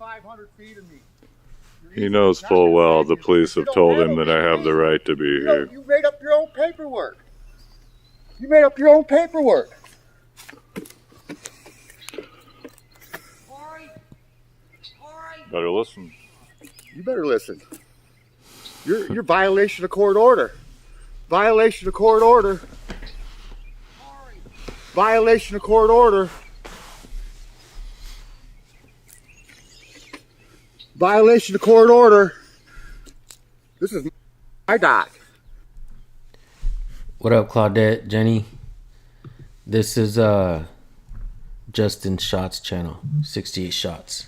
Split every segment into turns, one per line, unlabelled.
500 feet of me.
He knows full well the police have told him that I have the right to be here.
You made up your own paperwork. You made up your own paperwork.
Better listen.
You better listen. You're violation of court order. Violation of court order. Violation of court order. Violation of court order. This is my dock.
What up, Claudette, Jenny? This is Justin Shots channel, 68 Shots.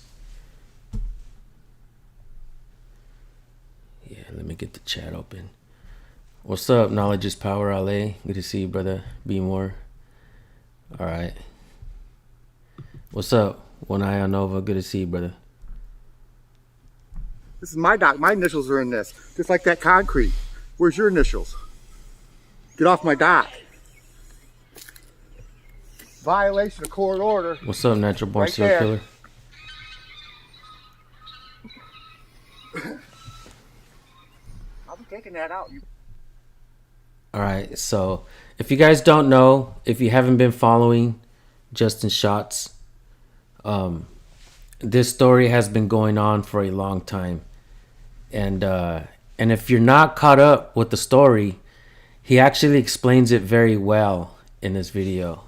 Yeah, let me get the chat open. What's up, Knowledge is Power LA? Good to see you, brother. Be more. All right. What's up, One Eye on Nova? Good to see you, brother.
This is my dock. My initials are in this. Just like that concrete. Where's your initials? Get off my dock. Violation of court order.
What's up, Natural Born
Right
Serial
there.
Killer?
I'll be taking that out.
All right, so if you guys don't know, if you haven't been following Justin Shots, this story has been going on for a long time. And if you're not caught up with the story, he actually explains it very well in this video.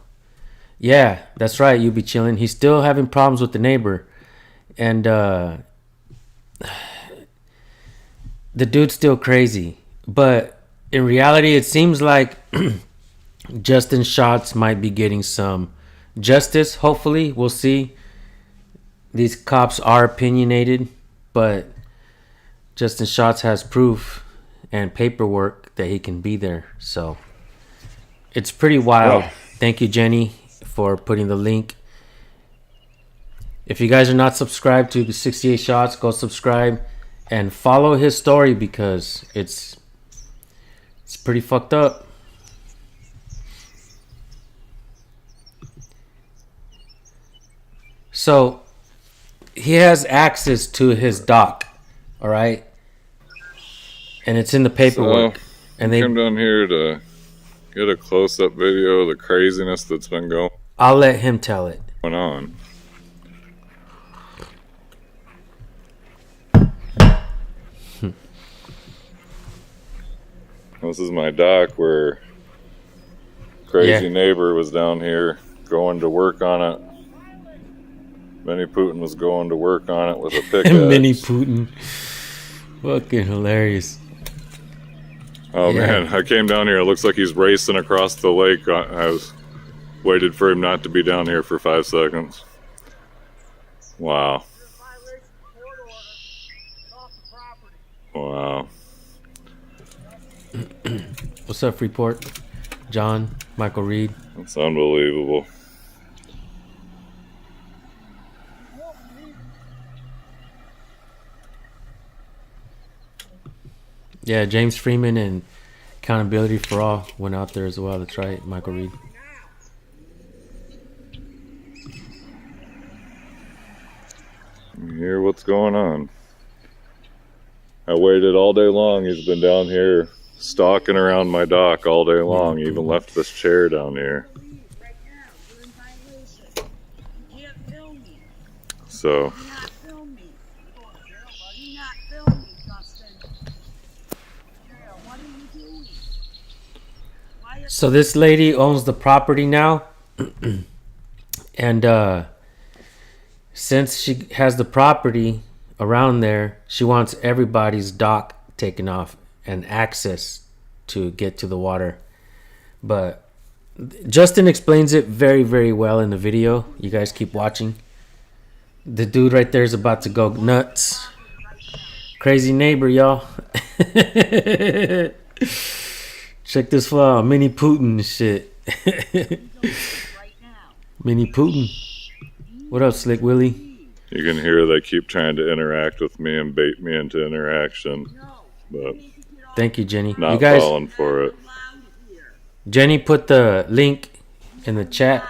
Yeah, that's right, you be chilling. He's still having problems with the neighbor. And the dude's still crazy. But in reality, it seems like Justin Shots might be getting some justice, hopefully. We'll see. These cops are opinionated, but Justin Shots has proof and paperwork that he can be there. So it's pretty wild. Thank you, Jenny, for putting the link. If you guys are not subscribed to the 68 Shots, go subscribe and follow his story because it's pretty fucked up. So he has access to his dock, all right, and it's in the paperwork.
So,
and they
came down here to get a close-up video of the craziness that's been going
I'll let him tell it.
on. This is my dock where crazy neighbor was down here going to work on it. Mini Putin was going to work on it with a pickaxe.
Mini Putin. Fucking hilarious.
Oh man, I came down here. It looks like he's racing across the lake. I was waited for him not to be down here for 5 seconds. Wow. Wow.
What's up, Freeport? John, Michael Reed.
That's unbelievable.
Yeah, James Freeman and Accountability for All went out there as well. That's right, Michael Reed.
You hear what's going on? I waited all day long. He's been down here stalking around my dock all day long. He even left this chair down here. So
So this lady owns the property now. And since she has the property around there, she wants everybody's dock taken off and access to get to the water. But Justin explains it very, very well in the video. You guys keep watching. The dude right there is about to go nuts. Crazy neighbor, y'all. Check this flaw. Mini Putin shit. Mini Putin. What up, Slick Willie?
you can hear they keep trying to interact with me and bait me into interaction, but
Thank you, Jenny.
not
You guys,
falling for it.
Jenny put the link in the chat.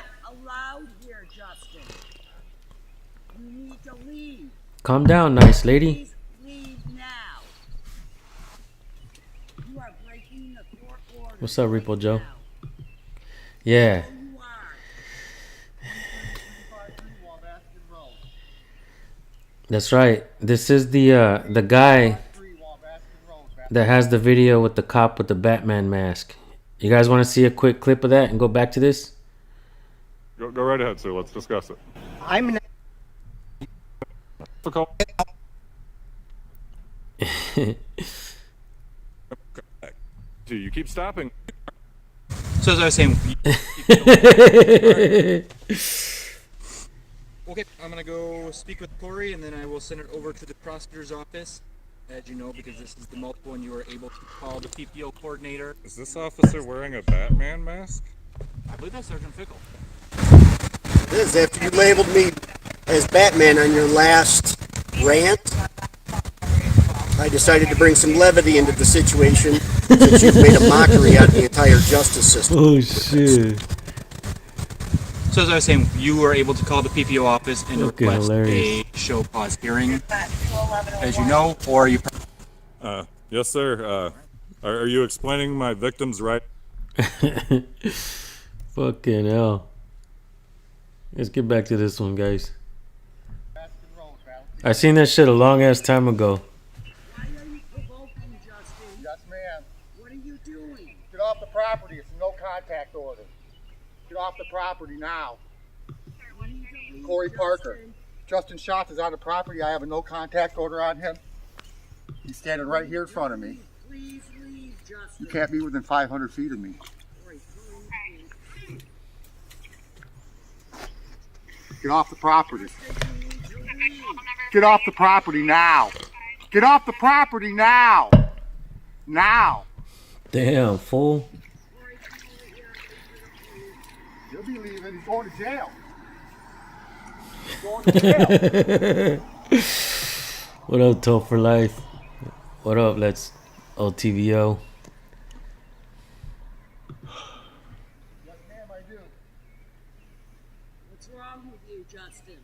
Calm down, nice lady.
Please leave now. You are breaking the court order.
What's up, Repo Joe?
now.
Yeah.
You are.
That's right. This is the guy that has the video with the cop with the Batman mask. You guys want to see a quick clip of that and go back to this?
Go right ahead, sir. Let's discuss it.
I'm not.
You keep stopping.
So as I was saying, okay, I'm gonna go speak with Corey, and then I will send it over to the prosecutor's office. As you know, because this is the multiple, and you were able to call the PPO coordinator.
Is this officer wearing a Batman mask?
I believe that's Sergeant Fickle.
This is after you labeled me as Batman on your last rant. I decided to bring some levity into the situation since you've made a mockery out of the entire justice system.
Oh shit!
So as I was saying, you were able to call the PPO office and
Okay,
request
hilarious.
a show cause hearing, as you know, or you.
Yes, sir. Are you explaining my victim's right?
Fucking hell. Let's get back to this one, guys. I seen that shit a long ass time ago.
Why are you provoking, Justin?
Yes, ma'am.
What are you doing?
Get off the property. It's a no contact order. Get off the property now.
What are you doing,
Corey Parker.
Justin?
Justin Schatz is on the property. I have a no contact order on him. He's standing right here in front of me.
Please leave, Justin.
You can't be within 500 feet of me.
Corey, please.
Get off the property. Get off the property now. Get off the property now. Now.
Damn, fool.
He'll be leaving. He's going to jail. He's going to jail.
What up, Tough for Life? What up, let's OTVO?
Yes, ma'am, I do.
What's wrong with you, Justin?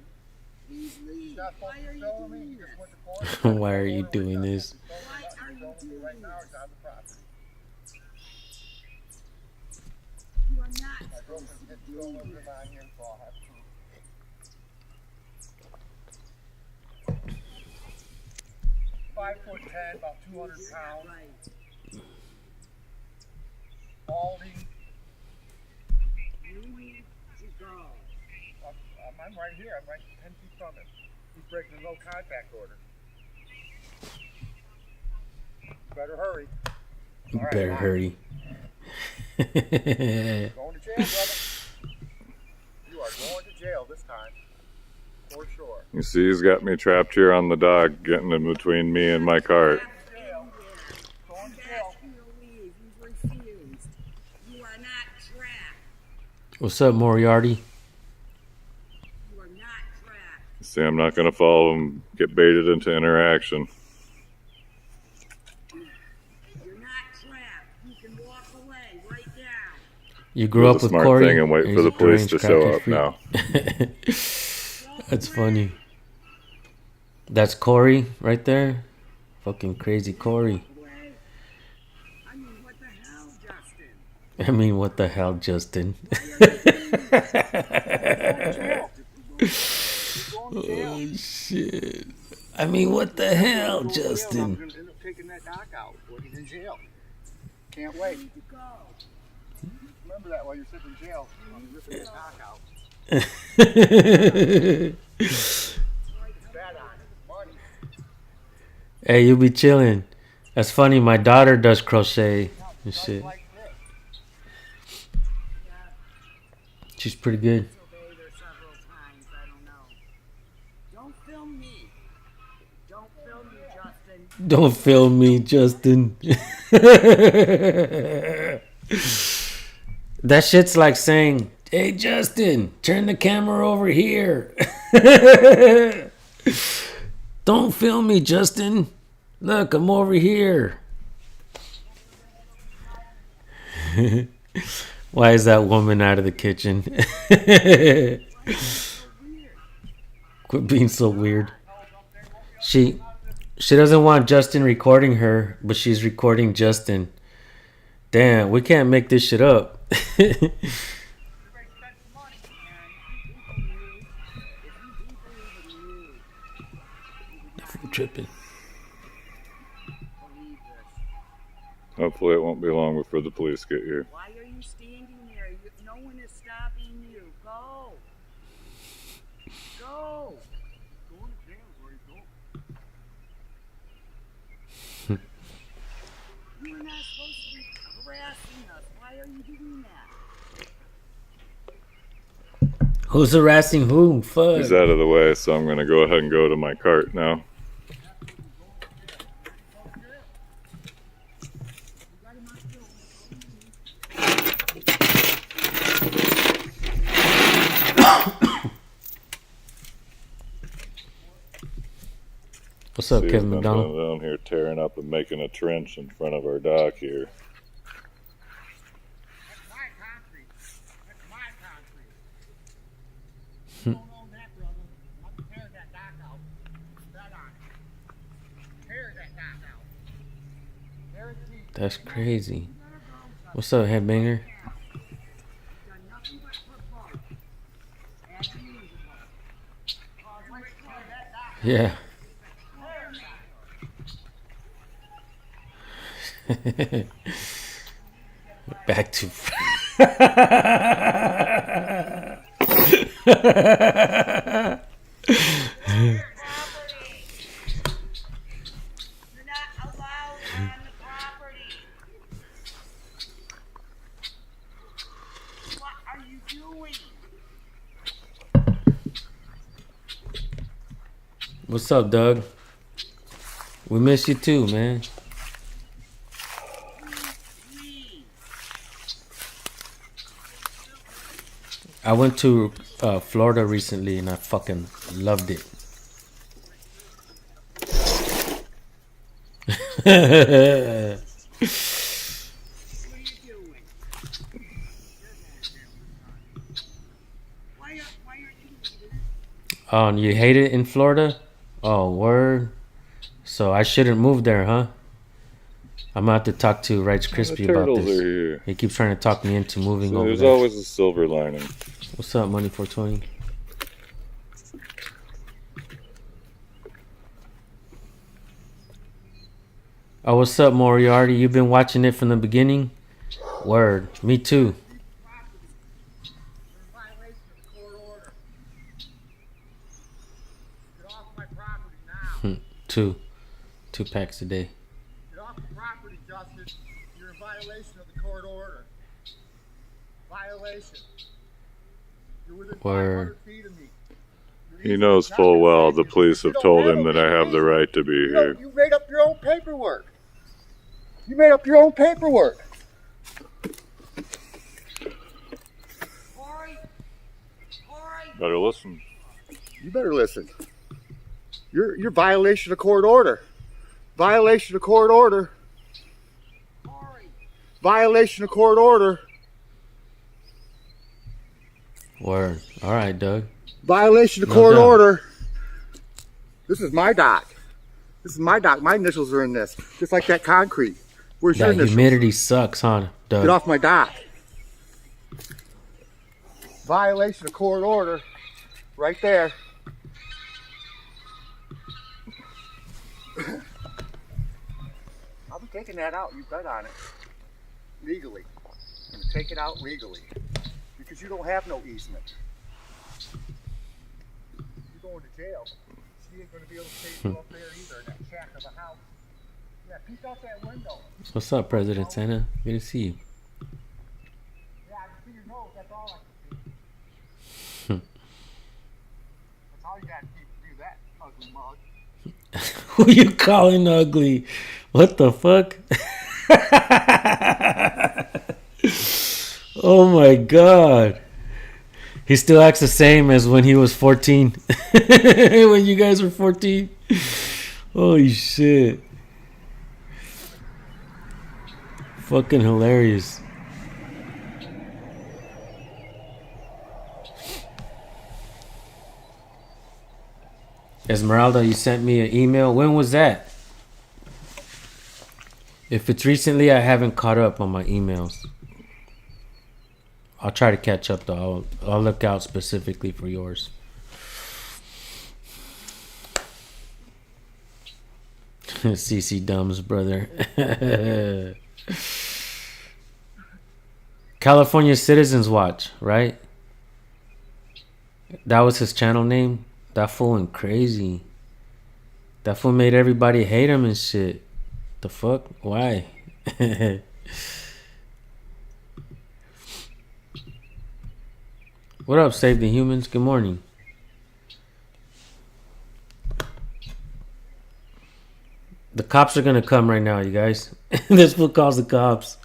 Please leave.
Not
Why are you
filming me.
doing
He just
this?
went to court.
Why are you doing this?
Why are you doing
Right now, he's
this?
on the property.
You are not
My
supposed
girlfriend
to
gets
be
to
doing
live
this.
on here, so I'll have to. 5'10", about 200
You're
pounds.
not right.
Baldy.
You need to go.
I'm right here. I'm right 10 feet from him. He's breaking a no contact order. Better hurry. All right,
Better
bye.
hurry.
Going to jail, brother. You are going to jail this time. For sure.
You see, he's got me trapped here on the dock, getting in between me and my cart.
Jail. Going to
Ask
jail.
you to leave. You've refused. You are not trapped.
What's up, Moriarty?
You are not trapped.
See, I'm not going to follow him, get baited into interaction.
You're not trapped. You can walk away right now.
You grew
Do
up
the
with
smart
Corey?
thing and wait
He's
for the
a
police
deranged
to show
cracker
up
freak.
now.
That's funny. That's Corey right there. Fucking crazy Corey.
Away. I mean, what the hell, Justin?
I mean, what the hell, Justin? Oh, shit. I mean, what the hell,
I'm
Justin?
going to end up taking that dock out when he's in jail. Can't wait.
You need to go.
Remember that while you're sitting in jail. I'm ripping that dock out. Bad on it. Money.
Hey, you be chilling. That's funny. My daughter does crochet and shit.
Like this.
She's pretty good.
Disobeyed her several times. I don't know. Don't film me. Don't film me, Justin.
Don't film me, Justin. That shit's like saying, "Hey, Justin, turn the camera over here." Don't film me, Justin. Look, I'm over here. Why is that woman out of the kitchen? Quit being so weird. She doesn't want Justin recording her, but she's recording Justin. Damn, we can't make this shit up.
Everybody spent some money, and if you people knew,
Tripping.
believe this.
Hopefully it won't be long before the police get here.
Why are you standing there? No one is stopping you. Go. Go. Going to jail is where you go. You are not supposed to be harassing us. Why are you doing that?
Who's harassing who? Fuck.
He's out of the way, so I'm going to go ahead and go to my cart now.
What's up,
See,
Kevin
he's been
McDonald?
down here tearing up and making a trench in front of our dock here.
That's my concrete. That's my concrete. You don't own that, brother. I'm tearing that dock out. Bet on it. Tear that dock out. Tear it deep.
That's crazy. What's up, headbanger?
Done nothing but put bark. As usual.
Yeah. Back to.
You're not allowed on the property. What are you doing?
What's up, Doug? We miss you too, man.
Leave.
I went to Florida recently and I fucking loved it.
What are you doing? Why aren't you leaving?
Oh, and you hate it in Florida? Oh, word. So I shouldn't move there, huh? I'm gonna have to talk to Rice
The
Crispy about
turtles are
this.
here.
He keeps trying to talk me into moving
So
over
there's
there.
always a silver lining.
What's up, Money 420? Oh, what's up, Moriarty? You've been watching it from the beginning? Word. Me too.
You're in violation of the court order. Get off my property now.
Two packs a day.
Get off the property, Justin. You're in violation of the court order. Violation. You're within
Word.
500 feet of me. You're
He
easily
knows
not
full
gonna
well
save
the
you.
police
You
have
don't
told
have
him
a
that I have the
reason.
right to be here.
You made up your own paperwork. You made up your own paperwork.
Corey! Corey!
Better listen.
You better listen. You're violation of court order. Violation of court order.
Corey!
Violation of court order.
Word. All right, Doug.
Violation of
No
court
doubt.
order. This is my dock. This is my dock. My initials are in this. Just like that concrete. Where's your
That
initials?
humidity sucks, huh, Doug?
Get off my dock. Violation of court order. Right there. I'll be taking that out. You bet on it. Legally. I'm going to take it out legally. Because you don't have no easement. You're going to jail. She ain't going to be able to save you up there either in that shack of a house. Yeah, peek out that window.
What's up, President Santa? Good to see you.
Yeah, I can see your nose. That's all I can see. That's all you got to do that, ugly mug.
Who you calling ugly? What the fuck? Oh my god. He still acts the same as when he was 14. When you guys were 14. Holy shit. Fucking hilarious. Esmeralda, you sent me an email. When was that? If it's recently, I haven't caught up on my emails. I'll try to catch up though. I'll look out specifically for yours. CC Dumbs, brother. California Citizens Watch, right? That was his channel name. That fool went crazy. That fool made everybody hate him and shit. The fuck? Why? What up, Save the Humans? Good morning. The cops are gonna come right now, you guys. This fool calls the cops.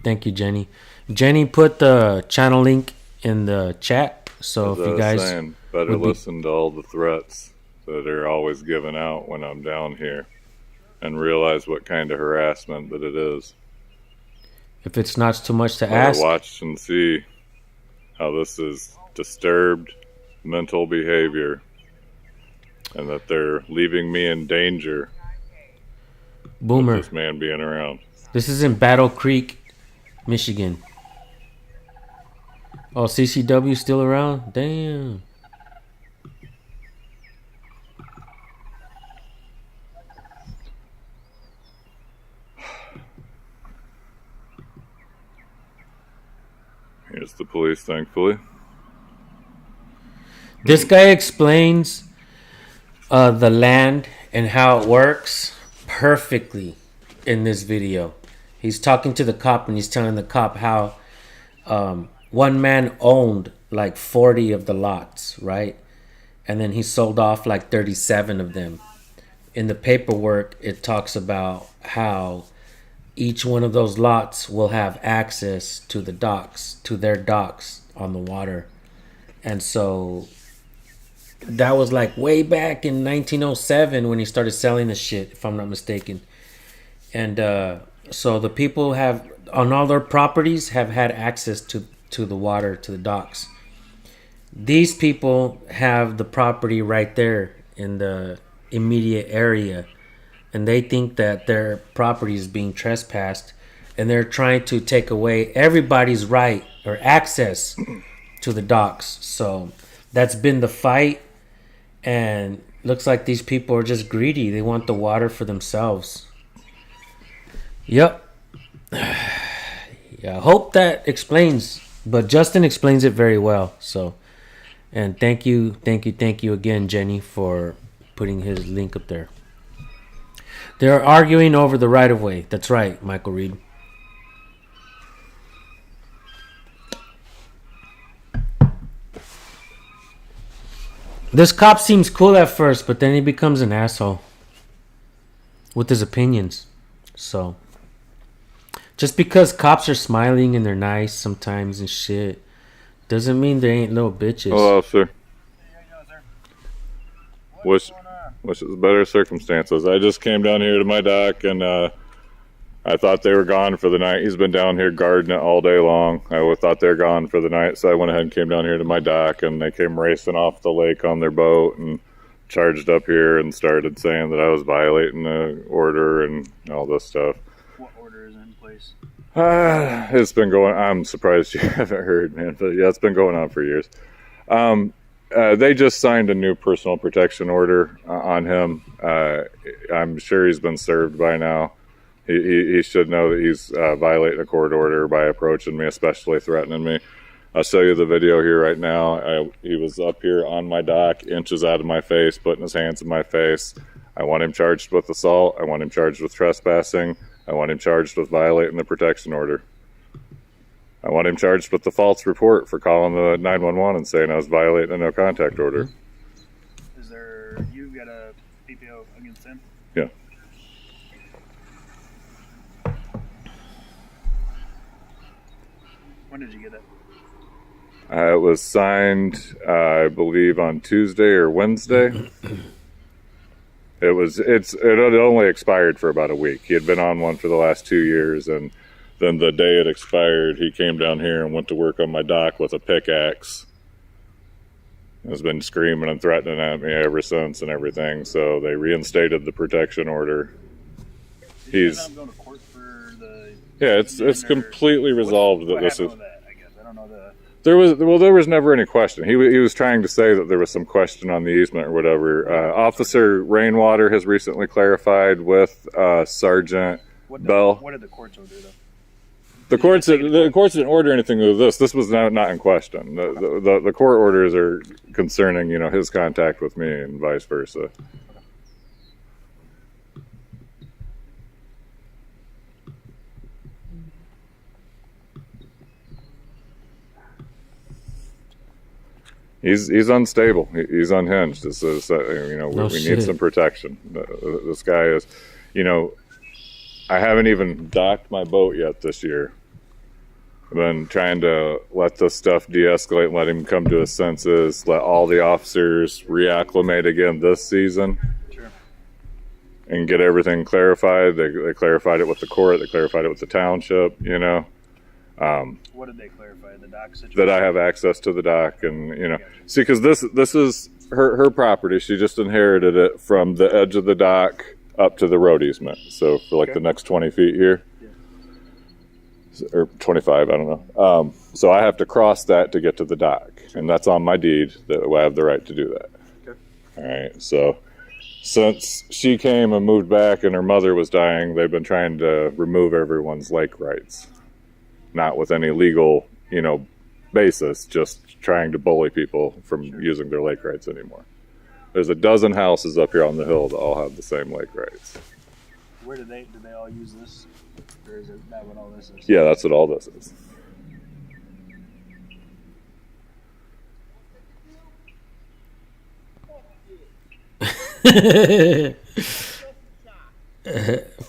Thank you, Jenny. Jenny put the channel link in the chat. So
As
if
I
you
was
guys
saying, better
would be-
listen to all the threats that are always given out when I'm down here, and realize what kind of harassment that it is.
if it's not too much to
Better
ask,
watch and see how this is disturbed mental behavior, and that they're leaving me in danger
Boomer.
with this man being around.
This is in Battle Creek, Michigan. Oh, CCW still around? Damn.
Here's the police, thankfully.
This guy explains the land and how it works perfectly in this video. He's talking to the cop and he's telling the cop how one man owned like 40 of the lots, right? And then he sold off like 37 of them. In the paperwork, it talks about how each one of those lots will have access to the docks, to their docks on the water. And so that was like way back in 1907 when he started selling the shit, if I'm not mistaken. And so the people have, on all their properties, have had access to the water, to the docks. These people have the property right there in the immediate area, and they think that their property is being trespassed, and they're trying to take away everybody's right or access to the docks. So that's been the fight, and looks like these people are just greedy. They want the water for themselves. Yep. Yeah, I hope that explains, but Justin explains it very well. So, and thank you again, Jenny, for putting his link up there. They're arguing over the right of way. That's right, Michael Reed. This cop seems cool at first, but then he becomes an asshole with his opinions. So, just because cops are smiling and they're nice sometimes and shit, doesn't mean they ain't little bitches.
Hello, sir.
How you doing, sir?
Wish it was better circumstances. I just came down here to my dock, and I thought they were gone for the night. He's been down here guarding it all day long. I thought they were gone for the night, so I went ahead and came down here to my dock, and they came racing off the lake on their boat and charged up here and started saying that I was violating the order and all this stuff.
What order is in place?
It's been going. I'm surprised you haven't heard, man. But yeah, it's been going on for years. They just signed a new personal protection order on him. I'm sure he's been served by now. He should know that he's violating a court order by approaching me, especially threatening me. I'll show you the video here right now. He was up here on my dock, inches out of my face, putting his hands in my face. I want him charged with assault. I want him charged with trespassing. I want him charged with violating the protection order. I want him charged with the false report for calling the 911 and saying I was violating a no contact order.
Is there, you got a PPO against him?
Yeah.
When did you get it?
It was signed, I believe, on Tuesday or Wednesday. It had only expired for about a week. He had been on one for the last 2 years, and then the day it expired, he came down here and went to work on my dock with a pickaxe. Has been screaming and threatening at me ever since and everything. So they reinstated the protection order. He's
going to court for the
it's completely resolved that
what
this
happened
is.
with that, I guess. I don't know the.
There was never any question. He was trying to say that there was some question on the easement or whatever. Officer Rainwater has recently clarified with Sergeant Bell.
What did the courts order though?
The courts didn't order anything with this. This was not in question. The court orders are concerning, his contact with me and vice versa. He's unstable. He's unhinged. We need some protection. This guy is, I haven't even docked my boat yet this year. I've been trying to let this stuff de-escalate, let him come to his senses, let all the officers reacclimate again this season.
Sure.
And get everything clarified. They clarified it with the court. They clarified it with the township,
What did they clarify? The dock situation?
that I have access to the dock, and see, because this is her property. She just inherited it from the edge of the dock up to the road easement. So for like the next 20 feet here, or 25, I don't know. So I have to cross that to get to the dock, and that's on my deed that I have the right to do that.
Okay.
All right. So since she came and moved back, and her mother was dying, they've been trying to remove everyone's lake rights. Not with any legal, basis, just trying to bully people from using their lake rights anymore. There's a dozen houses up here on the hill that all have the same lake rights.
Where do they all use this? Or is it that what all this is?
Yeah, that's what all this is.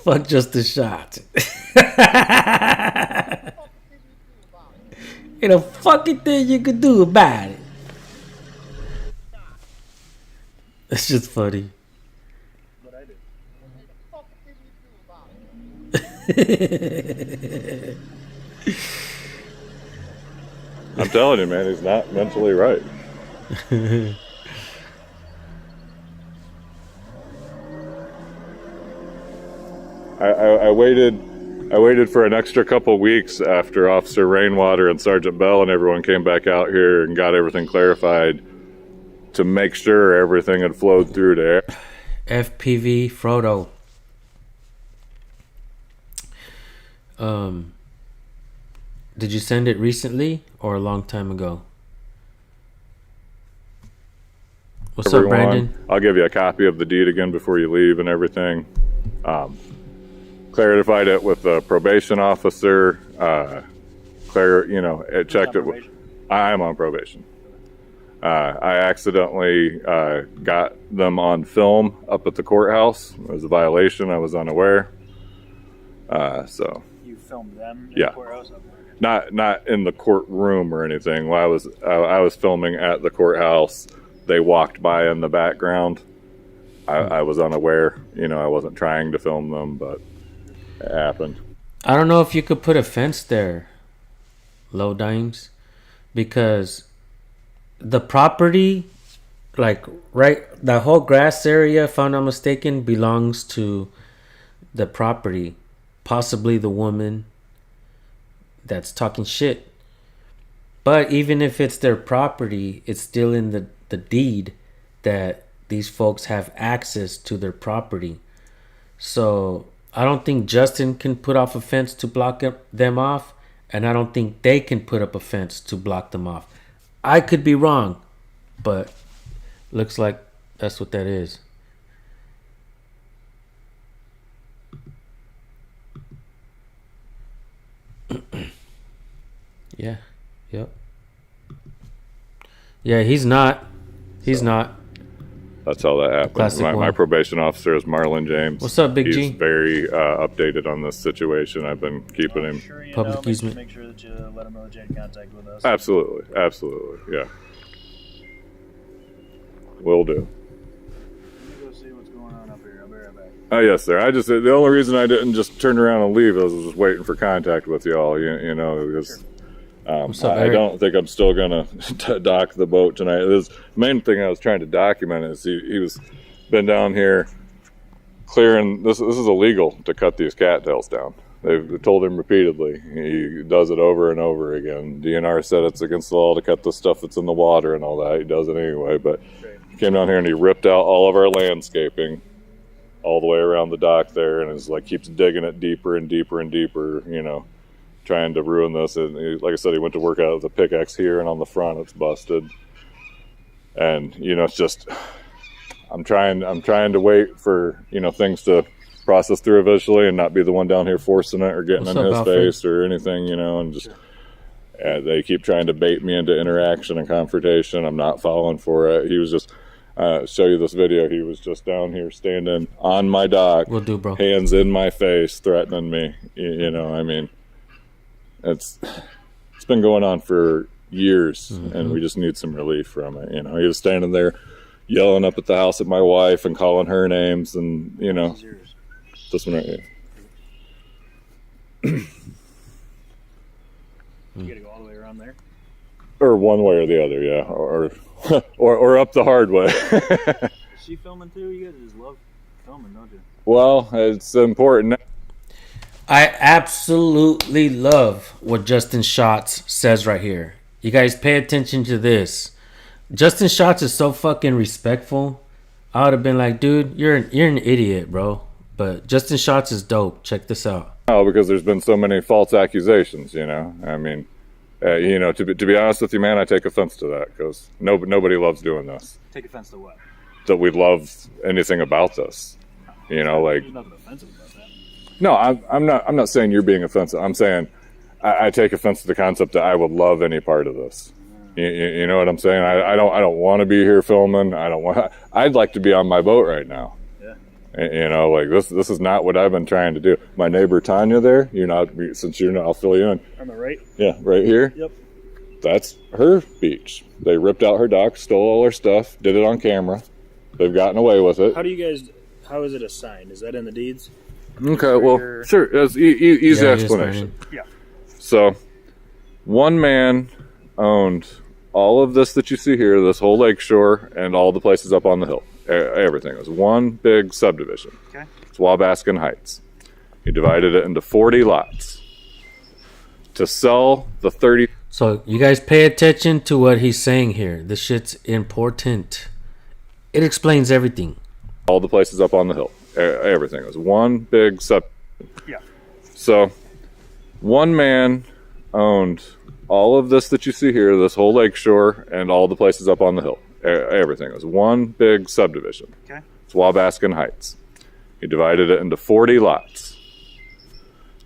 Fuck just a shot. Ain't a fucking thing you could do about it. It's just funny.
What I do.
I'm telling you, man, he's not mentally right. I waited for an extra couple weeks after Officer Rainwater and Sergeant Bell and everyone came back out here and got everything clarified to make sure everything had flowed through there.
FPV Frodo. Did you send it recently or a long time ago? What's up, Brandon?
I'll give you a copy of the deed again before you leave and everything. Clarified it with the probation officer. It checked it. I am on probation. I accidentally got them on film up at the courthouse. It was a violation. I was unaware. So.
You filmed them in
Yeah.
the courthouse?
Not in the courtroom or anything. While I was filming at the courthouse, they walked by in the background. I was unaware. I wasn't trying to film them, but it happened.
I don't know if you could put a fence there, Low Dimes, because the property, the whole grass area, if I'm not mistaken, belongs to the property, possibly the woman that's talking shit. But even if it's their property, it's still in the deed that these folks have access to their property. So I don't think Justin can put off a fence to block them off, and I don't think they can put up a fence to block them off. I could be wrong, but looks like that's what that is. Yeah. Yep. Yeah, he's not.
That's how that happened.
Classic
My
one.
probation officer is Marlon James.
What's up, Big
He's
G?
very updated on this situation. I've been keeping him.
Sure, you
Public
know,
easement.
make sure that you let them know that you had contact with us.
Absolutely, yeah. Will do.
Let me go see what's going on up here.
Oh yes, sir. I just the only reason I didn't just turn around and leave is I was just waiting for contact with y'all. You know, because
What's up,
I
Eric?
don't think I'm still gonna dock the boat tonight. The main thing I was trying to document is he was been down here clearing. This is illegal to cut these cattails down. They've told him repeatedly. He does it over and over again. DNR said it's against the law to cut the stuff that's in the water and all that. He does it anyway. But he came down here and he ripped out all of our landscaping all the way around the dock there, and is like keeps digging it deeper and deeper and deeper. You know, trying to ruin this. And like I said, he went to work out with a pickaxe here, and on the front it's busted. And you know, it's just I'm trying to wait for things to process through eventually, and not be the one down here forcing it or getting
What's
in
up,
his
Alfred?
face or anything, and just they keep trying to bait me into interaction and confrontation. I'm not falling for it. He was just show you this video. He was just down here standing on my dock,
Will do, bro.
hands in my face, threatening me. I mean, it's been going on for years, and we just need some relief from it. He was standing there yelling up at the house at my wife and calling her names, and
This is yours.
this one right here.
You gotta go all the way around there.
Or one way or the other, yeah, or up the hard way.
Is she filming too? You guys just love filming, don't you?
Well, it's important.
I absolutely love what Justin Schatz says right here. You guys pay attention to this. Justin Schatz is so fucking respectful. I would have been like, dude, you're an idiot, bro. But Justin Schatz is dope. Check this out.
Now, because there's been so many false accusations, I mean, to be honest with you, man, I take offense to that, because nobody loves doing this.
Take offense to what?
That we love anything about this, like.
There's nothing offensive about that.
No, I'm not saying you're being offensive. I'm saying I take offense to the concept that I would love any part of this. You know what I'm saying? I don't want to be here filming. I'd like to be on my boat right now.
Yeah.
Like this is not what I've been trying to do. My neighbor Tanya there, since you're not, I'll fill you in.
On the right?
Yeah, right here.
Yep.
That's her beach. They ripped out her dock, stole all her stuff, did it on camera. They've gotten away with it.
How is it assigned? Is that in the deeds?
Okay, well, sure. It's easy
Yeah,
explanation.
Yeah.
So, one man owned all of this that you see here, this whole lakeshore, and all the places up on the hill. Everything. It was one big subdivision.
Okay.
It's Wabaskin Heights. He divided it into 40 lots. To sell the 30...
So you guys pay attention to what he's saying here. This shit's important. It explains everything.
all the places up on the hill. Everything. It was one big sub...
Yeah.
So, one man owned all of this that you see here, this whole lakeshore, and all the places up on the hill. Everything. It was one big subdivision.
Okay.
It's Wabaskin Heights. He divided it into 40 lots.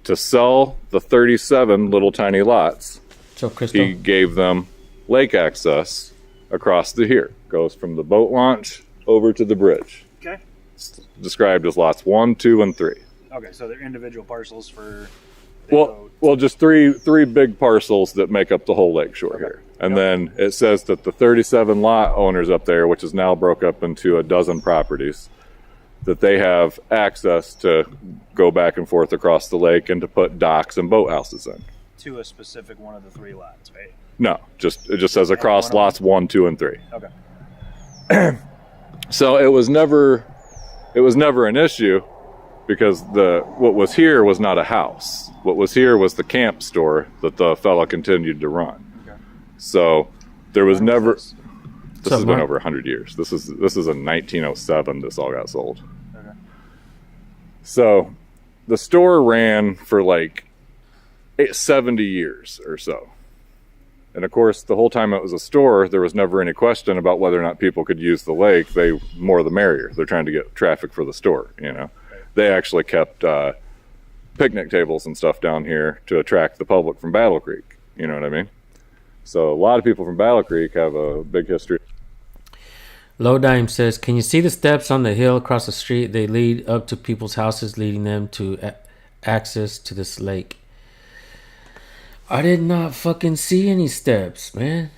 To sell the 37 little tiny lots,
So, Crystal,
he gave them lake access across the here. Goes from the boat launch over to the bridge.
Okay.
It's described as lots 1, 2, and 3.
Okay, so they're individual parcels for.
Well, just three big parcels that make up the whole lakeshore here. And then it says that the 37 lot owners up there, which is now broke up into a dozen properties, that they have access to go back and forth across the lake and to put docks and boathouses in.
To a specific one of the 3 lots, right?
No, it just says across lots 1, 2, and 3.
Okay.
So it was never an issue, because what was here was not a house. What was here was the camp store that the fella continued to run.
Okay.
So there was never.
this?
This has been over 100 years. This is in 1907. This all got sold.
Okay.
So the store ran for like 70 years or so. And of course, the whole time it was a store, there was never any question about whether or not people could use the lake. They more the merrier. They're trying to get traffic for the store, They actually kept picnic tables and stuff down here to attract the public from Battle Creek. You know what I mean? So a lot of people from Battle Creek have a big history.
Lowdime says, can you see the steps on the hill across the street? They lead up to people's houses, leading them to access to this lake. I did not fucking see any steps, man.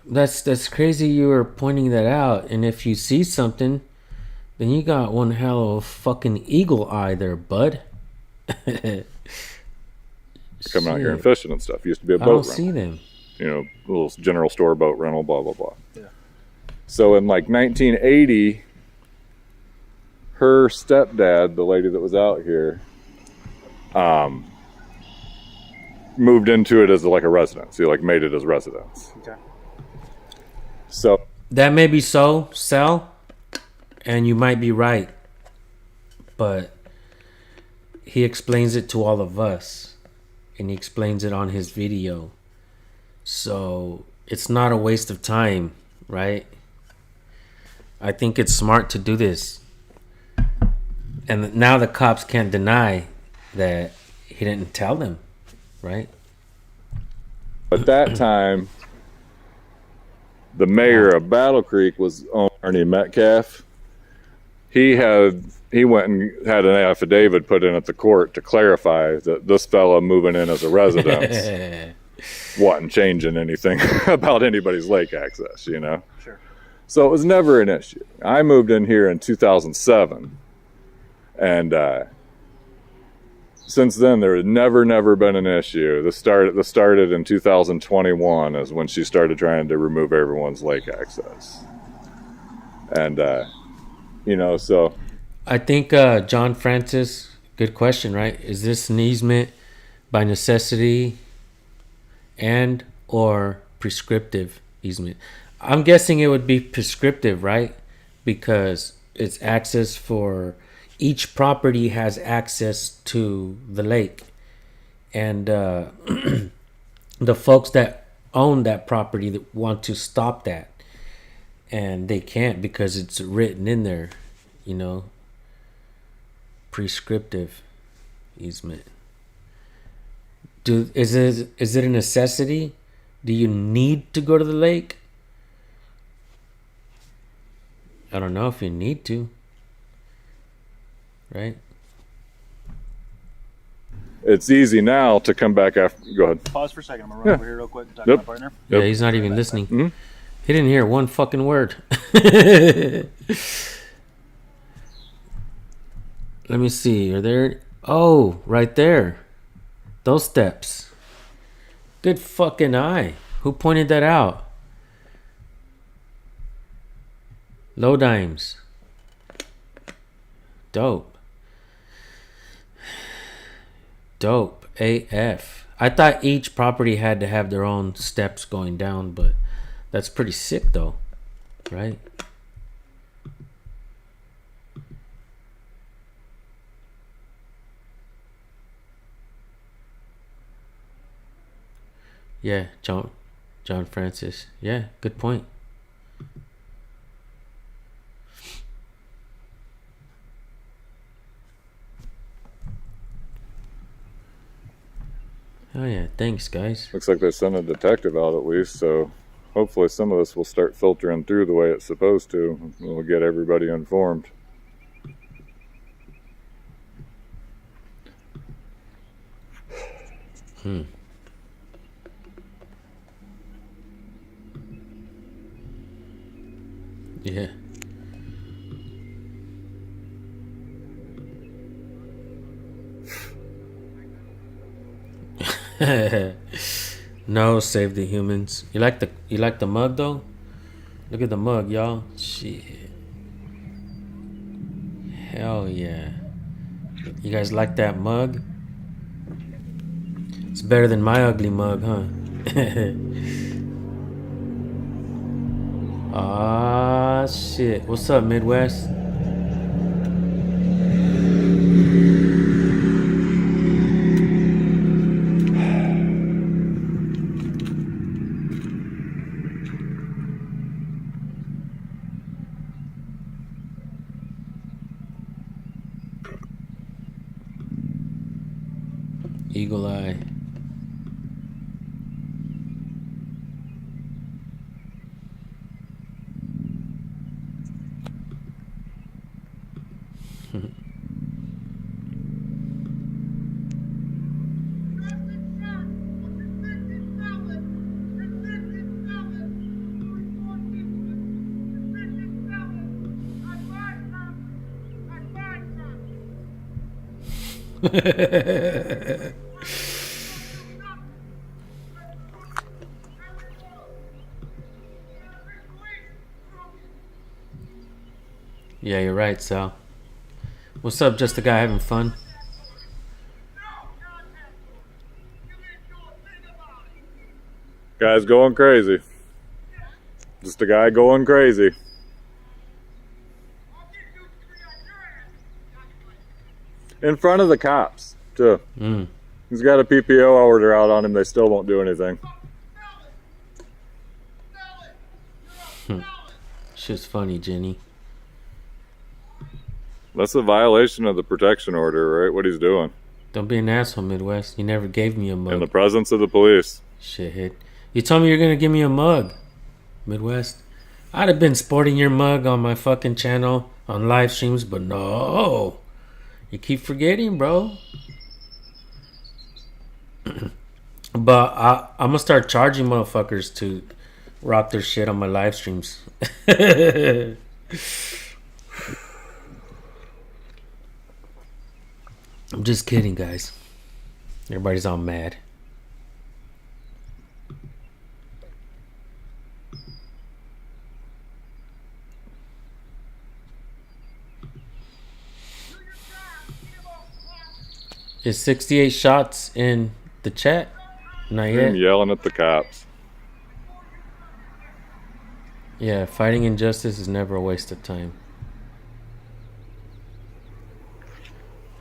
That's crazy you were pointing that out. And if you see something, Then you got one hell of a fucking eagle eye there, bud.
Coming out here and
Shit.
fishing and stuff. Used to be a
I
boat
don't
rental.
see them.
You know, little general store boat rental, blah, blah, blah.
Yeah.
So in like 1980, her stepdad, the lady that was out here, moved into it as like a residence. He like made it his residence.
Okay.
So
That may be so, Sal, and you might be right. But he explains it to all of us, and he explains it on his video. So it's not a waste of time, right? I think it's smart to do this. And now the cops can't deny that he didn't tell them, right?
at that time, the mayor of Battle Creek was Arnie Metcalf. He went and had an affidavit put in at the court to clarify that this fella moving in as a residence wasn't changing anything about anybody's lake access, you know?
Sure.
So it was never an issue. I moved in here in 2007, and since then there has never been an issue. This started in 2021 is when she started trying to remove everyone's lake access. And, you know, so...
I think John Francis, good question, right? Is this an easement by necessity and or prescriptive easement? I'm guessing it would be prescriptive, right? Because it's access for each property has access to the lake. And the folks that own that property that want to stop that. And they can't because it's written in there, you know. Prescriptive easement. Is it a necessity? Do you need to go to the lake? I don't know if you need to. Right?
It's easy now to come back after... Go ahead.
Pause for a second. I'm going to run over here real quick and talk to
Yep.
my partner.
Yeah, he's not even listening.
Mhm.
He didn't hear one fucking word. Let me see. Are there... Oh, right there. Those steps. Good fucking eye. Who pointed that out? Low dimes. Dope. Dope. AF. I thought each property had to have their own steps going down, but that's pretty sick though. Right? Yeah, John Francis. Yeah, good point. Oh yeah, thanks guys.
Looks like they sent a detective out at least, so hopefully some of this will start filtering through the way it's supposed to. We'll get everybody informed.
Yeah. No, save the humans. You like the mug though? Look at the mug, y'all. Shit. Hell yeah. You guys like that mug? It's better than my ugly mug, huh? Ah, shit. What's up, Midwest? Eagle eye. Yeah, you're right, Sal. What's up, just a guy having fun?
Guy's going crazy. Just a guy going crazy. In front of the cops, too.
Mm.
He's got a PPO order out on him. They still won't do anything.
Shit's funny, Jenny.
That's a violation of the protection order, right? What he's doing.
Don't be an asshole, Midwest. You never gave me a mug.
In the presence of the police.
Shithead. You told me you're gonna give me a mug, Midwest. I'd have been sporting your mug on my fucking channel on live streams, but no. You keep forgetting, bro. But I'm gonna start charging motherfuckers to rock their shit on my live streams. I'm just kidding, guys. Everybody's all mad. Is 68 shots in the chat? Not yet.
Him yelling at the cops.
Yeah, fighting injustice is never a waste of time.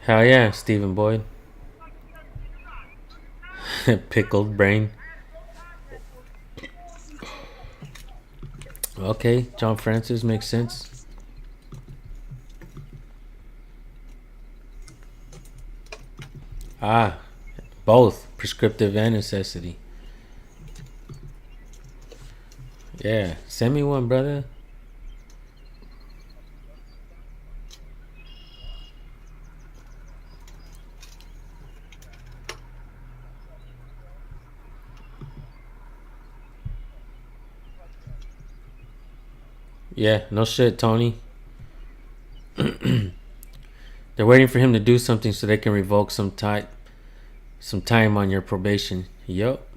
Hell yeah, Stephen Boyd. Pickled brain. Okay, John Francis makes sense. Ah, both prescriptive and necessity. Yeah, send me one, brother. Yeah, no shit, Tony. They're waiting for him to do something so they can revoke some time on your probation. Yup.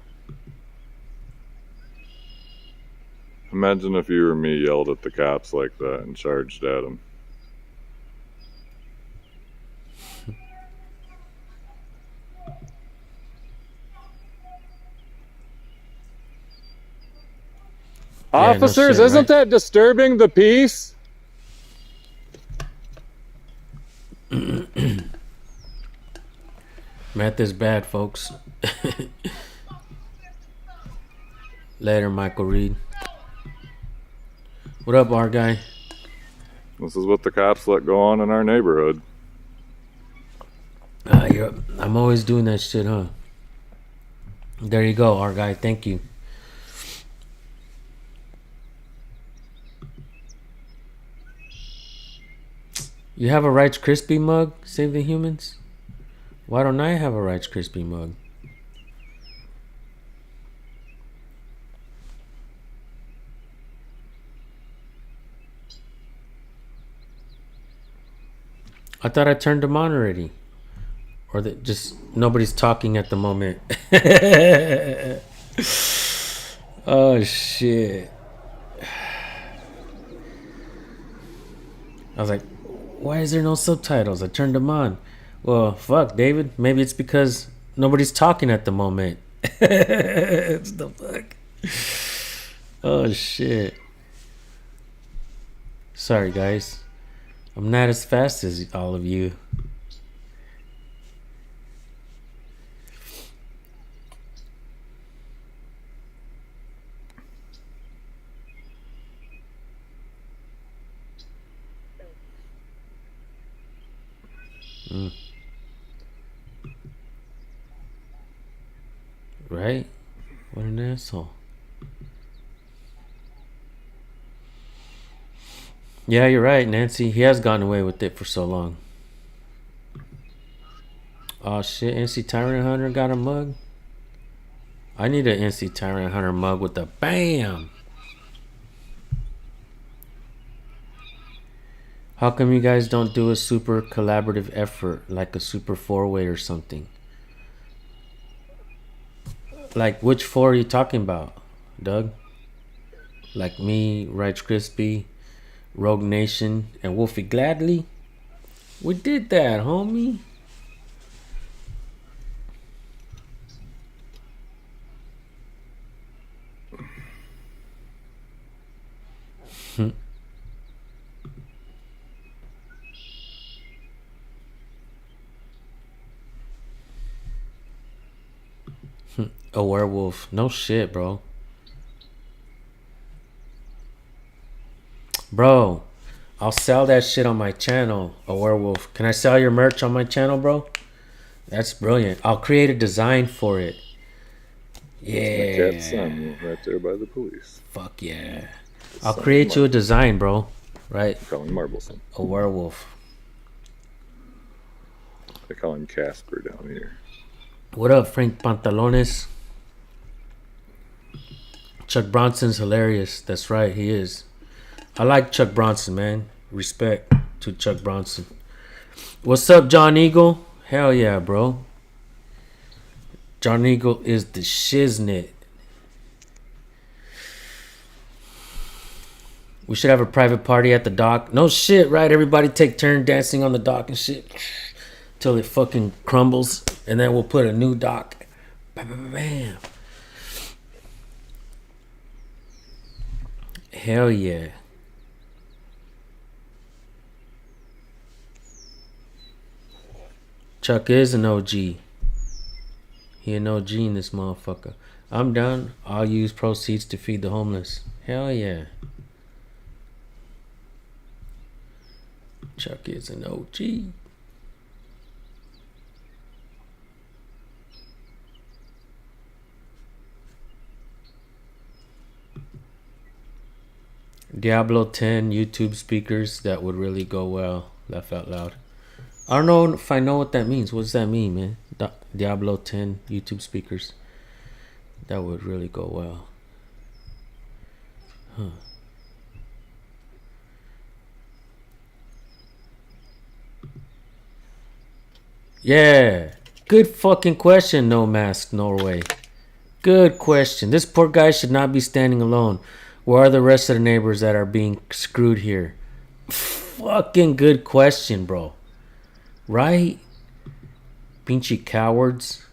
Imagine if you or me yelled at the cops like that and charged at them.
Yeah, no
Officers,
shit,
isn't
right?
that disturbing the peace?
Meth is bad, folks. Later, Michael Reed. What up, our guy?
This is what the cops let go on in our neighborhood.
I'm always doing that shit, huh? There you go, our guy. Thank you. You have a Rice Krispie mug? Save the humans? Why don't I have a Rice Krispie mug? I thought I turned them on already. Or that just nobody's talking at the moment. Oh shit. I was like, why is there no subtitles? I turned them on. Well, fuck, David. Maybe it's because nobody's talking at the moment. It's the fuck. Oh shit. Sorry, guys. I'm not as fast as all of you. Right? What an asshole. Yeah, you're right, Nancy. He has gotten away with it for so long. Oh shit, NC Tyrant Hunter got a mug? I need an NC Tyrant Hunter mug with a BAM! How come you guys don't do a super collaborative effort, like a super four-way or something? Like, which four are you talking about, Doug? Like me, Rights Crispy, Rogue Nation, and Wolfie Gladly? We did that, homie. A werewolf. No shit, bro. Bro, I'll sell that shit on my channel. A werewolf. Can I sell your merch on my channel, bro? That's brilliant. I'll create a design for it.
My cat's
Yeah.
son right there by the police.
Fuck yeah. I'll create you a design, bro. Right?
They call him Marbleson.
A werewolf.
They call him Casper down here.
What up, Frank Pantalones? Chuck Bronson's hilarious. That's right, he is. I like Chuck Bronson, man. Respect to Chuck Bronson. What's up, John Eagle? Hell yeah, bro. John Eagle is the shiznit. We should have a private party at the dock. No shit, right? Everybody take turn dancing on the dock and shit. Till it fucking crumbles. And then we'll put a new dock. Bam, bam, bam. Hell yeah. Chuck is an OG. He an OG in this motherfucker. I'm down. I'll use proceeds to feed the homeless. Hell yeah. Chuck is an OG. Diablo 10 YouTube speakers, that would really go well. Laugh out loud. I don't know if I know what that means. What does that mean, man? Diablo 10 YouTube speakers. That would really go well. Huh. Yeah. Good fucking question, No Mask Norway. Good question. This poor guy should not be standing alone. Where are the rest of the neighbors that are being screwed here? Fucking good question, bro. Right? Pinchy cowards.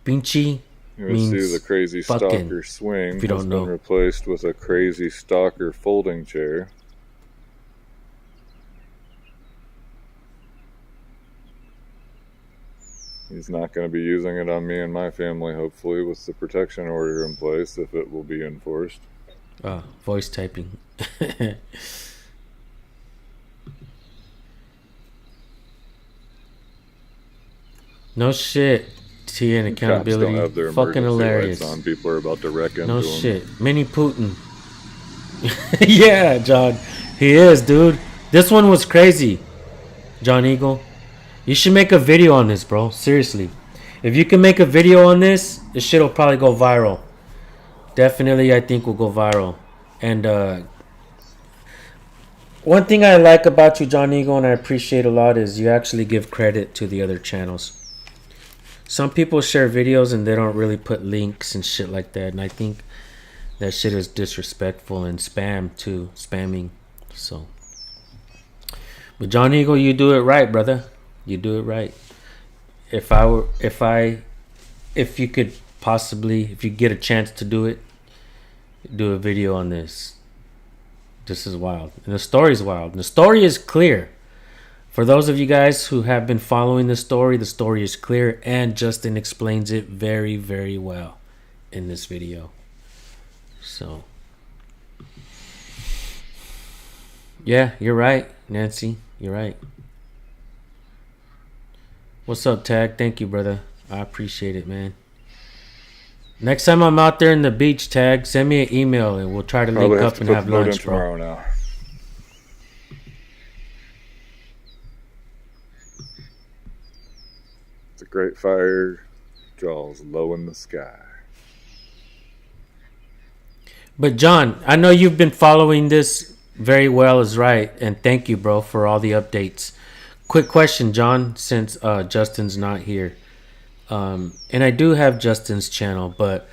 Pinchy
You
means
see the crazy
fucking,
stalker swing
if you
has
don't
been
know.
replaced with a crazy stalker folding chair. He's not going to be using it on me and my family, hopefully, with the protection order in place, if it will be enforced.
Voice typing. No shit. T and
Cops don't
accountability.
have their
Fucking
emergency
hilarious.
lights on. People are about to wreck into
No
them.
shit. Mini Putin. Yeah, John. He is, dude. This one was crazy. John Eagle. You should make a video on this, bro. Seriously. If you can make a video on this shit will probably go viral. Definitely, I think will go viral. And one thing I like about you, John Eagle, and I appreciate a lot, is you actually give credit to the other channels. Some people share videos and they don't really put links and shit like that. And I think that shit is disrespectful and spam too. Spamming. So. But John Eagle, you do it right, brother. You do it right. If you could possibly, if you get a chance to do it, do a video on this. This is wild. And the story is wild. And the story is clear. For those of you guys who have been following the story is clear, and Justin explains it very, very well in this video. So, yeah, you're right, Nancy. You're right. What's up, Tag? Thank you, brother. I appreciate it, man. Next time I'm out there in the beach, Tag, send me an email and we'll try to link up and have lunch, bro.
Tomorrow now. It's a great fire. Jaws low in the sky.
But John, I know you've been following this very well, is right, and thank you, bro, for all the updates. Quick question, John, since Justin's not here, and I do have Justin's channel, but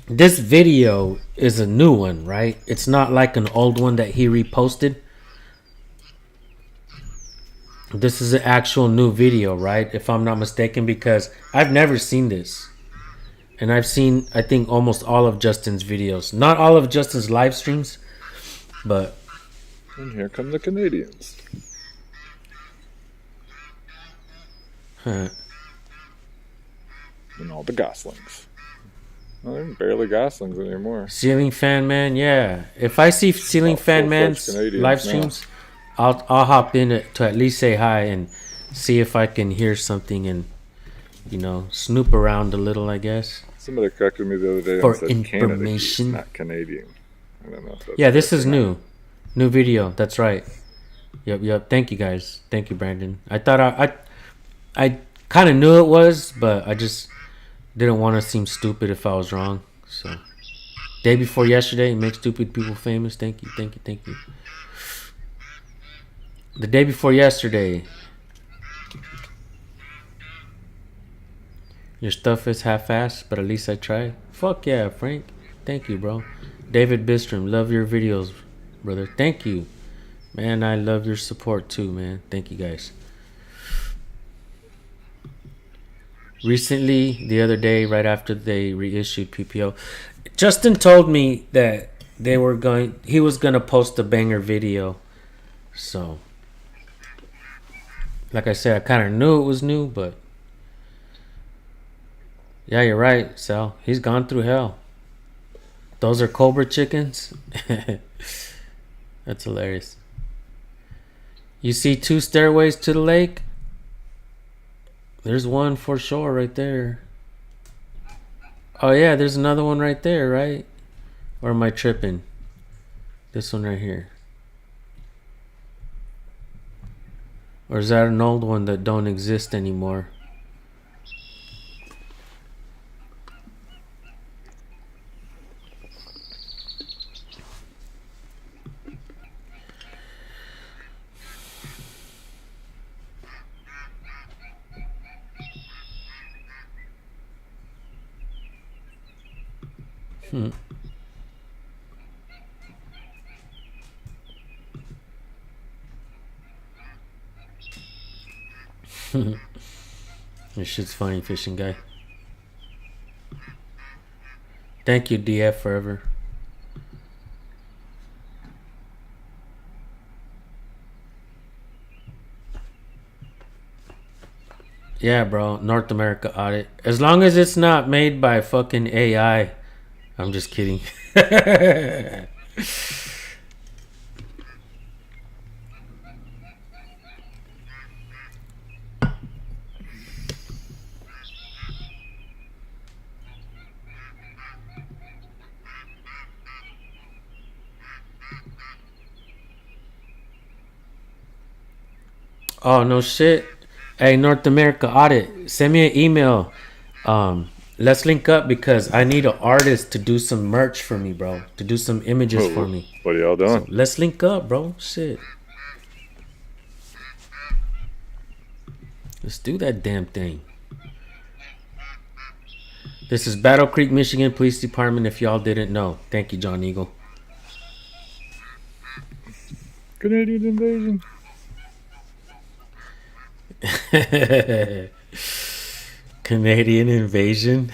this video is a new one, right? It's not like an old one that he reposted. This is an actual new video, right? If I'm not mistaken, because I've never seen this. And I've seen, I think, almost all of Justin's videos. Not all of Justin's live streams, but...
And here come the Canadians.
Huh.
And all the goslings. Well, they're barely goslings anymore.
Ceiling Fan Man, yeah. If I see Ceiling Fan Man's live streams, I'll hop in to at least say hi and see if I can hear something and, you know, snoop around a little, I guess.
Somebody corrected me the other day
For
and said
information.
Canada, not Canadian. I don't know if that's
Yeah, this
correct
is
or not.
new video. That's right. Yep. Thank you guys. Thank you, Brandon. I thought I kind of knew it was, but I just didn't want to seem stupid if I was wrong. So, day before yesterday, make stupid people famous. Thank you. The day before yesterday. Your stuff is half-assed, but at least I tried. Fuck yeah, Frank. Thank you, bro. David Bistrom, love your videos, brother. Thank you. Man, I love your support too, man. Thank you, guys. Recently, the other day, right after they reissued PPO, Justin told me that he was gonna post a banger video. So, like I said, I kind of knew it was new, but yeah, you're right, Sal. He's gone through hell. Those are Cobra chickens. That's hilarious. You see 2 stairways to the lake? There's one for sure right there. Oh yeah, there's another one right there, right? Or am I tripping? This one right here. Or is that an old one that don't exist anymore? This shit's funny, fishing guy. Thank you, DF forever. Yeah, bro. North America audit. As long as it's not made by fucking AI. I'm just kidding. Oh, no shit. Hey, North America audit. Send me an email. Let's link up because I need an artist to do some merch for me, bro. To do some images for me.
What are y'all doing?
So let's link up, bro. Shit. Let's do that damn thing. This is Battle Creek, Michigan Police Department, if y'all didn't know. Thank you, John Eagle.
Canadian invasion.
Canadian invasion.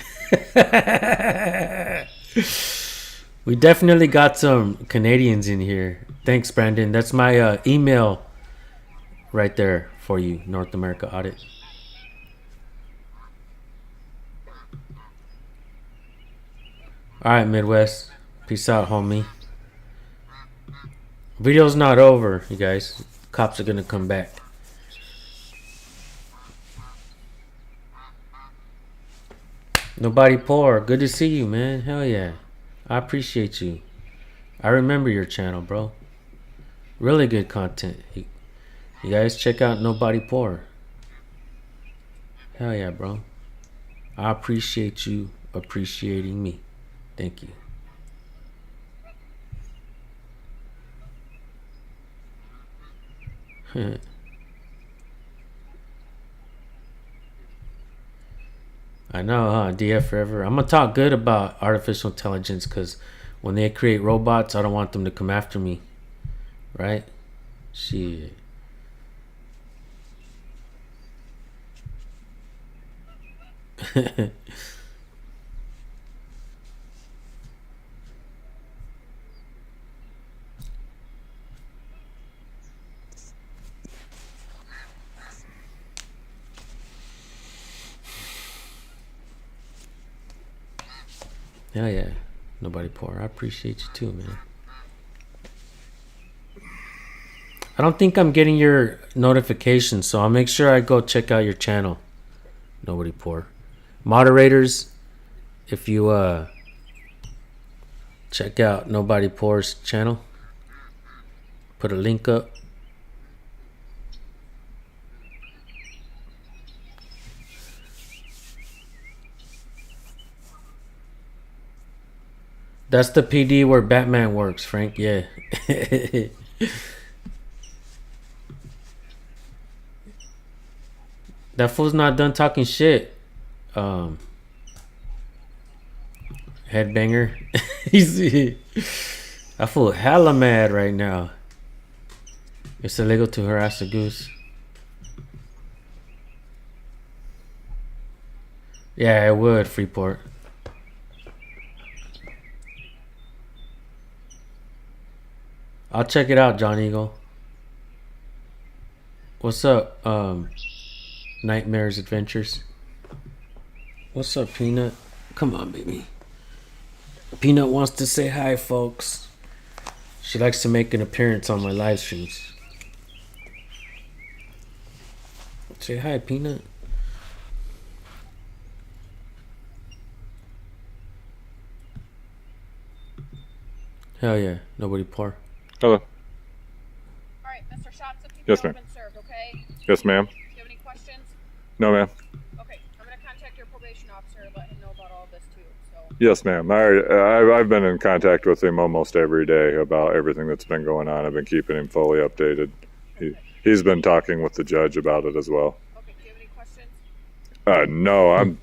We definitely got some Canadians in here. Thanks, Brandon. That's my email right there for you, North America audit. All right, Midwest. Peace out, homie. Video's not over, you guys. Cops are gonna come back. Nobody poor. Good to see you, man. Hell yeah. I appreciate you. I remember your channel, bro. Really good content. You guys check out Nobody Poor. Hell yeah, bro. I appreciate you appreciating me. Thank you. I know, huh? DF forever. I'm gonna talk good about artificial intelligence because when they create robots, I don't want them to come after me, right? Shit. Hell yeah. Nobody poor. I appreciate you too, man. I don't think I'm getting your notifications, so I'll make sure I go check out your channel. Nobody poor. Moderators, if you check out Nobody Poor's channel, put a link up. That's the PD where Batman works, Frank. Yeah. That fool's not done talking shit. Headbanger. I feel hella mad right now. It's illegal to harass a goose. Yeah, it would, Freeport. I'll check it out, John Eagle. What's up, Nightmares Adventures? What's up, Peanut? Come on, baby. Peanut wants to say hi, folks. She likes to make an appearance on my live streams. Say hi, Peanut. Hell yeah, nobody poor.
Hello.
All right, Mr. Shots, the people
Yes,
have
ma'am.
been served, okay?
Yes, ma'am.
Do you have any questions?
No, ma'am.
Okay, I'm going to contact your probation officer and let him know about all this too. So,
Yes, ma'am. I've been in contact with him almost every day about everything that's been going on. I've been keeping him fully updated. He's been talking with the judge about it as well.
okay, do you have any questions?
No, I'm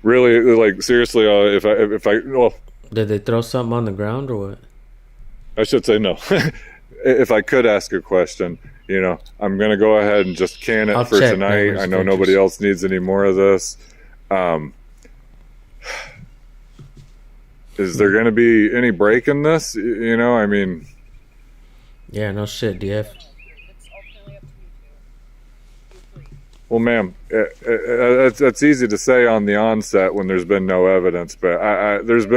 really like seriously. If I well,
Did they throw something on the ground or what?
I should say no. If I could ask a question, you know, I'm gonna go ahead and just can it
I'll
for
check,
tonight.
Nightmares
I know
Adventures.
nobody else needs any more of this. Is there gonna be any break in this? You know, I mean,
Yeah, no shit, DF.
It's ultimately up to you two. You free.
well, ma'am, it's easy to say on the onset when there's been no evidence, but there's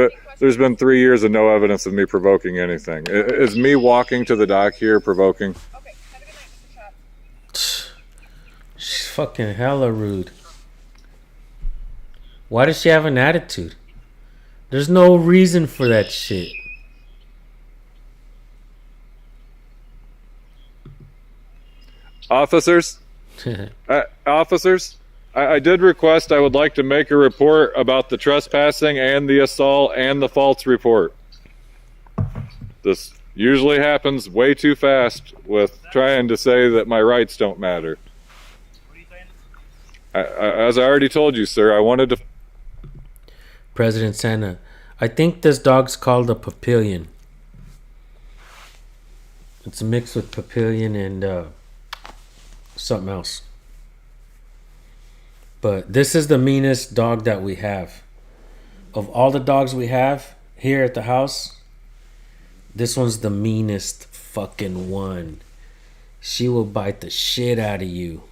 been 3 years of no evidence of me provoking anything. Is me walking to the dock here provoking?
Okay, have a good night, Mr. Shots.
She's fucking hella rude. Why does she have an attitude? There's no reason for that shit.
Officers, I did request I would like to make a report about the trespassing and the assault and the false report. This usually happens way too fast with trying to say that my rights don't matter.
What are you saying?
As I already told you, sir, I wanted to...
President Santa. I think this dog's called a papillion. It's a mix with papillion and something else. But this is the meanest dog that we have. Of all the dogs we have here at the house, this one's the meanest fucking one. She will bite the shit out of you.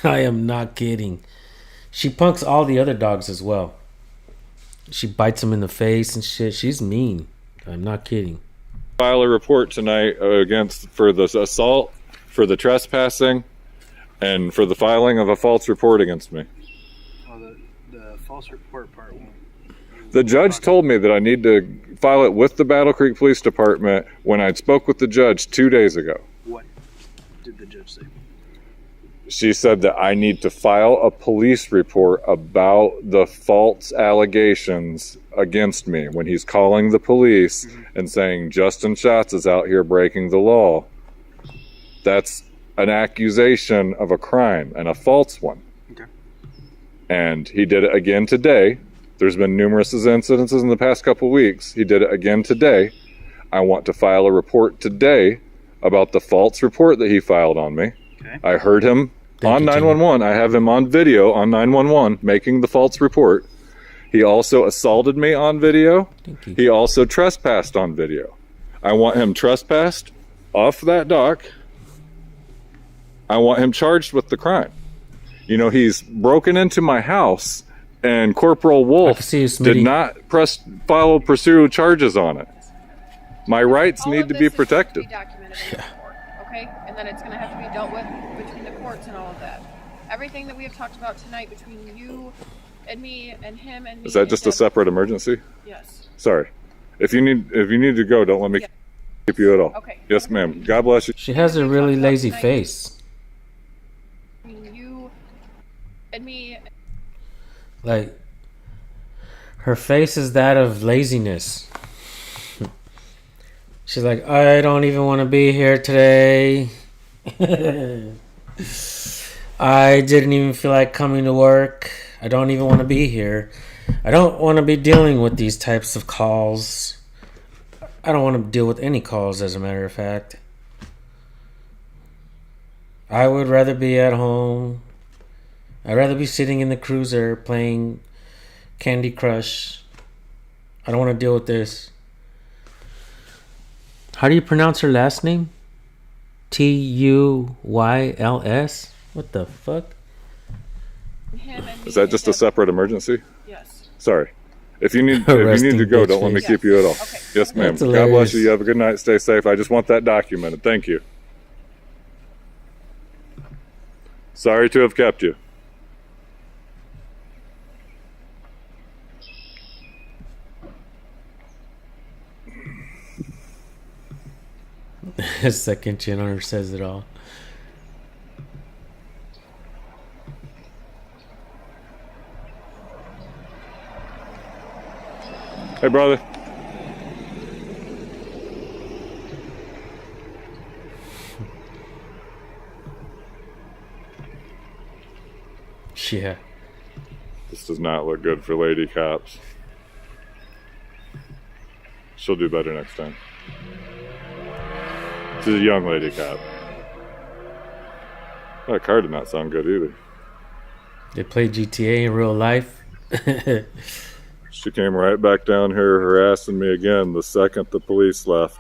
I am not kidding. She punks all the other dogs as well. She bites them in the face and shit. She's mean. I'm not kidding.
file a report tonight for the assault, for the trespassing, and for the filing of a false report against me.
Well, the false report part won't.
The judge told me that I need to file it with the Battle Creek Police Department when I spoke with the judge 2 days ago.
What did the judge say?
she said that I need to file a police report about the false allegations against me when he's calling the police and saying Justin Schatz is out here breaking the law. That's an accusation of a crime, and a false one.
Okay.
And he did it again today. There's been numerous incidences in the past couple of weeks. He did it again today. I want to file a report today about the false report that he filed on me.
Okay.
I heard him on 911. I have him on video on 911 making the false report. He also assaulted me on video. He also trespassed on video. I want him trespassed off that dock. I want him charged with the crime. You know, he's broken into my house, and Corporal Wolf did not pursue charges on it. My rights need to be protected.
Documented in the court, okay? And then it's going to have to be dealt with between the courts and all of that. Everything that we have talked about tonight between you and me and him and me.
Is that just a separate emergency?
Yes.
Sorry. If you need to go, don't let me keep you at all.
Okay.
Yes, ma'am. God bless you.
She has a really lazy face.
Between you and me.
Like, her face is that of laziness. She's like, I don't even want to be here today. I didn't even feel like coming to work. I don't even want to be here. I don't want to be dealing with these types of calls. I don't want to deal with any calls, as a matter of fact. I would rather be at home. I'd rather be sitting in the cruiser playing Candy Crush. I don't want to deal with this. How do you pronounce her last name? Tuyls? What the fuck?
Is that just a separate emergency?
Yes.
Sorry. If you need to go, don't let me keep you at all.
Okay.
Yes, ma'am. God bless you. You have a good night. Stay safe. I just want that documented. Thank you. Sorry to have kept you.
Second chin on her says it all.
Hey, brother.
Yeah.
This does not look good for lady cops. She'll do better next time. She's a young lady cop. That car did not sound good either.
They play GTA in real life.
She came right back down here harassing me again the second the police left.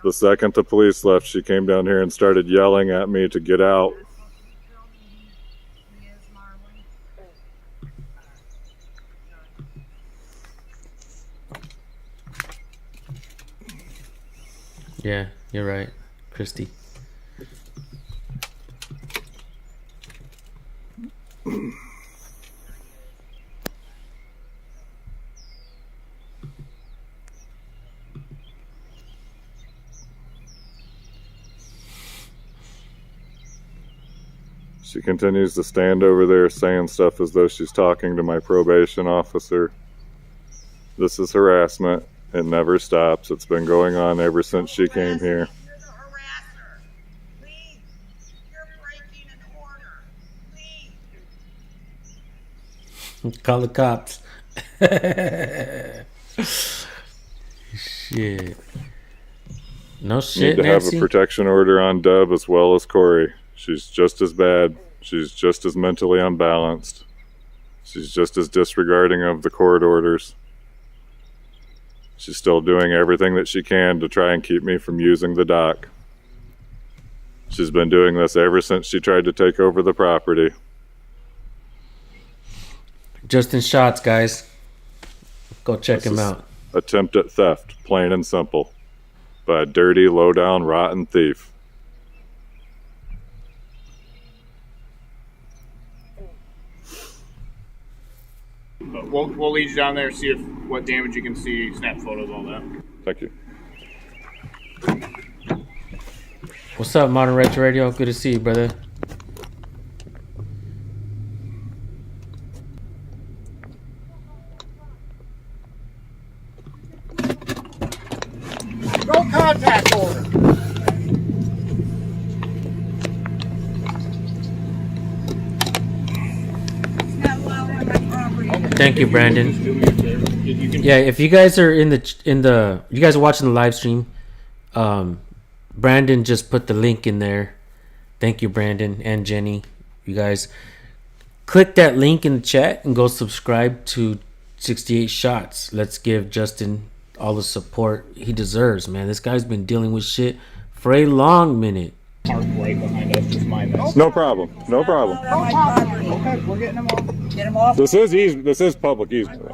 The second the police left, she came down here and started yelling at me to get out.
Yeah, you're right, Christy.
She continues to stand over there saying stuff as though she's talking to my probation officer. This is harassment. It never stops. It's been going on ever since she came here.
You're the harasser. Leave. You're breaking an order. Leave.
Call the cops. Shit. No shit,
Need to
Nancy.
have a protection order on Deb as well as Corey. She's just as bad. She's just as mentally unbalanced. She's just as disregarding of the court orders. She's still doing everything that she can to try and keep me from using the dock. She's been doing this ever since she tried to take over the property.
Justin Schatz, guys. Go check
This
him
is
out.
Attempt at theft, plain and simple, by a dirty, low-down, rotten thief.
But we'll lead you down there, see what damage you can see, snap photos, all that.
Thank you.
What's up, Modern Retro Radio? Good to see you, brother.
No contact order.
Thank you, Brandon. Yeah, if you guys are you guys are watching the live stream, Brandon just put the link in there. Thank you, Brandon and Jenny. You guys click that link in the chat and go subscribe to 68 Shots. Let's give Justin all the support he deserves, man. This guy's been dealing with shit for a long minute.
Park right behind us. It's my mess.
No problem. No problem.
Okay, we're getting them off. Get them off.
This is public easement.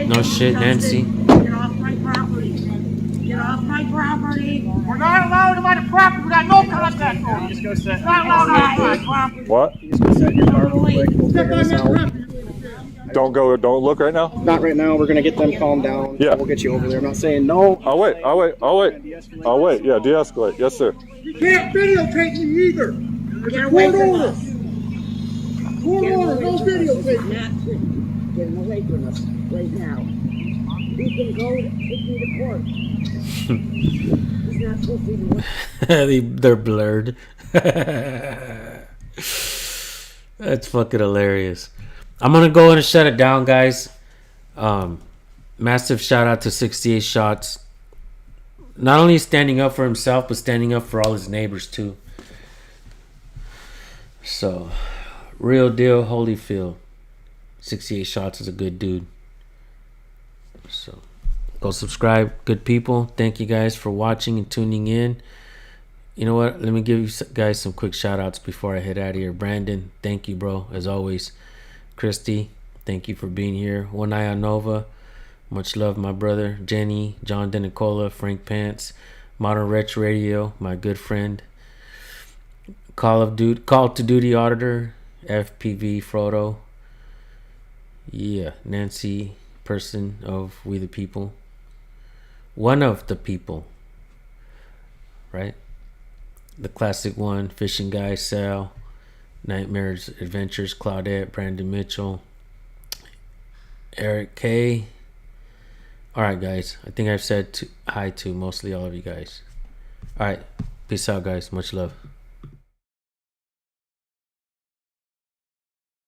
No shit, Nancy.
Get off my property. Get off my property.
We're not allowed to buy the property. We got no contact order.
Just go set.
We're not allowed to buy the property.
What?
Just go set your car real quick. We'll
Step
figure
on
this
that
out.
property.
Don't look right now.
Not right now. We're gonna get them calmed down.
Yeah.
We'll get you over there. I'm not saying no.
I'll wait. Yeah, de-escalate. Yes, sir.
You can't videotape me either.
Get away
Court
from
order.
us.
Court
Get
order.
away
No
from us.
videotape.
Not get him away from us right now. He can go take me to court. He's not supposed to even
They're blurred. That's fucking hilarious. I'm gonna go in and shut it down, guys. Massive shout out to 68 Shots. Not only standing up for himself, but standing up for all his neighbors too. So, real deal, Holyfield. 68 Shots is a good dude. So, go subscribe, good people. Thank you guys for watching and tuning in. You know what? Let me give you guys some quick shout outs before I head out of here. Brandon, thank you, bro, as always. Christy, thank you for being here. One Eye on Nova, much love, my brother. Jenny, John DeNicola, Frank Pants, Modern Retro Radio, my good friend. Call to Duty Auditor, FPV Frodo. Yeah, Nancy, person of We the People. One of the people. Right? The classic one, Fishing Guy, Sal, Nightmares Adventures, Claudette, Brandon Mitchell, Eric K. Alright, guys. I think I've said hi to mostly all of you guys. Alright. Peace out, guys. Much love.